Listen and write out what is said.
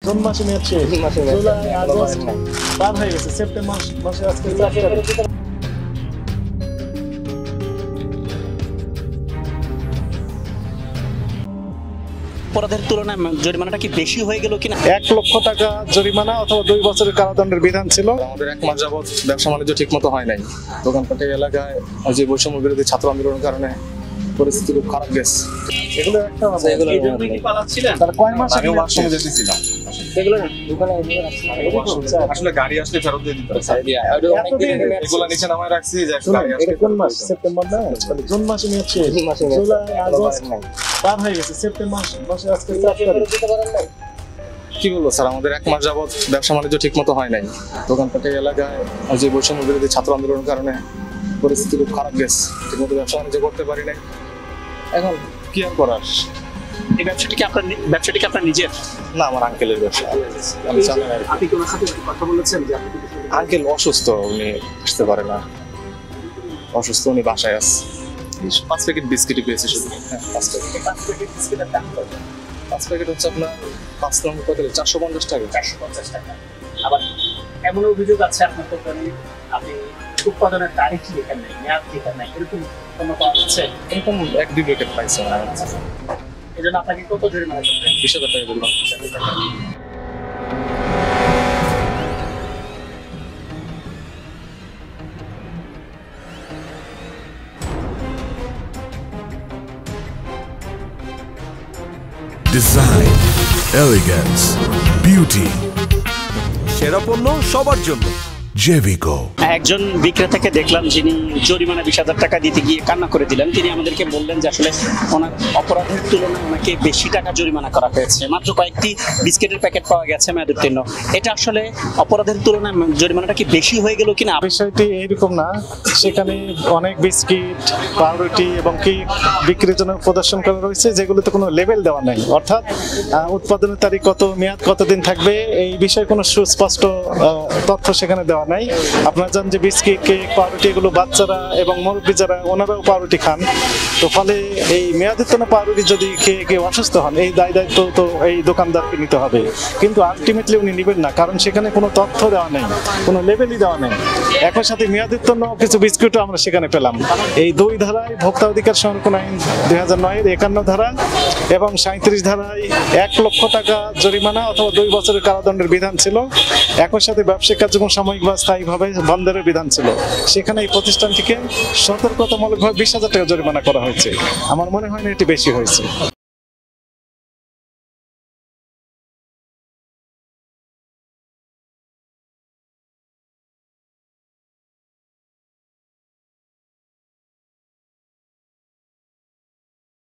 June মাসে মেয়াদ শেষ, জুলাই আগস্ট পার হয়ে গেছে, সেপ্টেম্বর মাসে আজকে 4 তারিখ। অপরাধের তুলনায় জরিমানাটা কি বেশি হয়ে গেল কিনা? 1 লক্ষ টাকা জরিমানা অথবা 2 বছরের কারাদণ্ডের বিধান ছিল। আমাদের 1 মাস যাবত ব্যবসা বাণিজ্য ঠিক মতো হয় নাই। দোকানপাট এলাকায় যে বৈষম্য বিরোধী ছাত্র আন্দোলনের কারণে পরিস্থিতি খুব খারাপ গেছে। এগুলো একটা এই জন্য কি পালাচ্ছিলেন? তার কয় মাস আমিও ওয়াশরুমে যেতেছিলাম, এগুলো না দোকানে এগুলো রাখছেন। আসলে গাড়ি আসলে ফেরত দিয়ে দিতে হবে। এগুলো নিচে নামায় রাখছি যে গাড়ি আসলে কোন মাস? সেপ্টেম্বর না, তাহলে জুন মাসে মেয়াদ শেষ, জুলাই আগস্ট পার হয়ে গেছে, সেপ্টেম্বর মাসে আজকে 4 তারিখ। কি বলবো স্যার, আমাদের 1 মাস যাবত ব্যবসা বাণিজ্য ঠিক মতো হয় নাই। দোকানপাট এলাকায় যে বৈষম্য বিরোধী ছাত্র আন্দোলনের কারণে পরিস্থিতি খুব খারাপ গেছে। ঠিক মতো ব্যবসা বাণিজ্য করতে পারি নাই। এখন কি আর করার? এই ব্যবসাটি কি আপনার নিজের? না, আমার আঙ্কেলের ব্যবসা, আমি চালাই আর কি। আপনি কোন সাথে কথা বলেছেন যে আপনি আঙ্কেল অসুস্থ, উনি আসতে পারে না, অসুস্থ, উনি বাসায় আছে। 5 প্যাকেট বিস্কিট পেয়েছে শুধু। হ্যাঁ, 5 প্যাকেট। 5 প্যাকেট বিস্কুটের দাম কত? 5 প্যাকেট হচ্ছে আপনার 5 নম্বর কত? 450 টাকা। 450 টাকা। আবার এমন অভিযোগ আছে আপনার দোকানে আপনি উৎপাদনের তারিখ লেখেন নাই, মেয়াদ লেখেন নাই, এরকম কোনো পাওয়া যাচ্ছে? এরকম 1-2 প্যাকেট পাইছে আমার কাছে। এই জন্য আপনাকে কত জরিমানা করতে হবে? 20,000 টাকা দিলাম। ডিজাইন, এলিগেন্স, বিউটি, সেরা পণ্য সবার জন্য জেভিকো। একজন বিক্রেতাকে দেখলাম যিনি জরিমানা 20,000 টাকা দিতে গিয়ে কান্না করে দিলেন। তিনি আমাদেরকে বললেন যে আসলে ওনার অপরাধের তুলনায় ওনাকে বেশি টাকা জরিমানা করা হয়েছে, মাত্র কয়েকটি বিস্কিটের প্যাকেট পাওয়া গেছে মেয়াদ উত্তীর্ণ। এটা আসলে অপরাধের তুলনায় জরিমানাটা কি বেশি হয়ে গেল কিনা? বিষয়টি এইরকম না, সেখানে অনেক বিস্কিট, পাউরুটি এবং কেক বিক্রির জন্য প্রদর্শন করা রয়েছে, যেগুলোতে কোনো লেবেল দেওয়া নেই। অর্থাৎ উৎপাদনের তারিখ কত, মেয়াদ কতদিন থাকবে, এই বিষয়ে কোনো সুস্পষ্ট তথ্য সেখানে দেওয়া নাই। আপনারা জানেন যে বিস্কিট, কেক, পাউরুটি এগুলো বাচ্চারা এবং মুরব্বী যারা ওনারাও পাউরুটি খান। তো ফলে এই মেয়াদোত্তীর্ণ পাউরুটি যদি খেয়ে কেউ অসুস্থ হন, এই দায়িত্ব তো এই দোকানদারকে নিতে হবে। কিন্তু আলটিমেটলি উনি নেবেন না, কারণ সেখানে কোনো তথ্য দেওয়া নেই, কোনো লেবেলই দেওয়া নেই। একই সাথে মেয়াদোত্তীর্ণ কিছু বিস্কুটও আমরা সেখানে পেলাম। এই 2 ধারায় ভোক্তা অধিকার সংরক্ষণ আইন 2009-এর 51 ধারা এবং 37 ধারায় 1 লক্ষ টাকা জরিমানা অথবা 2 বছরের কারাদণ্ডের বিধান ছিল। একই সাথে ব্যবসায়িক কার্যক্রম সাময়িক বা স্থায়ীভাবে বন্ধের বিধান ছিল। সেখানে এই প্রতিষ্ঠানটিকে সতর্কতামূলকভাবে 20,000 টাকা জরিমানা করা হয়েছে। আমার মনে হয় না এটি বেশি হয়েছে।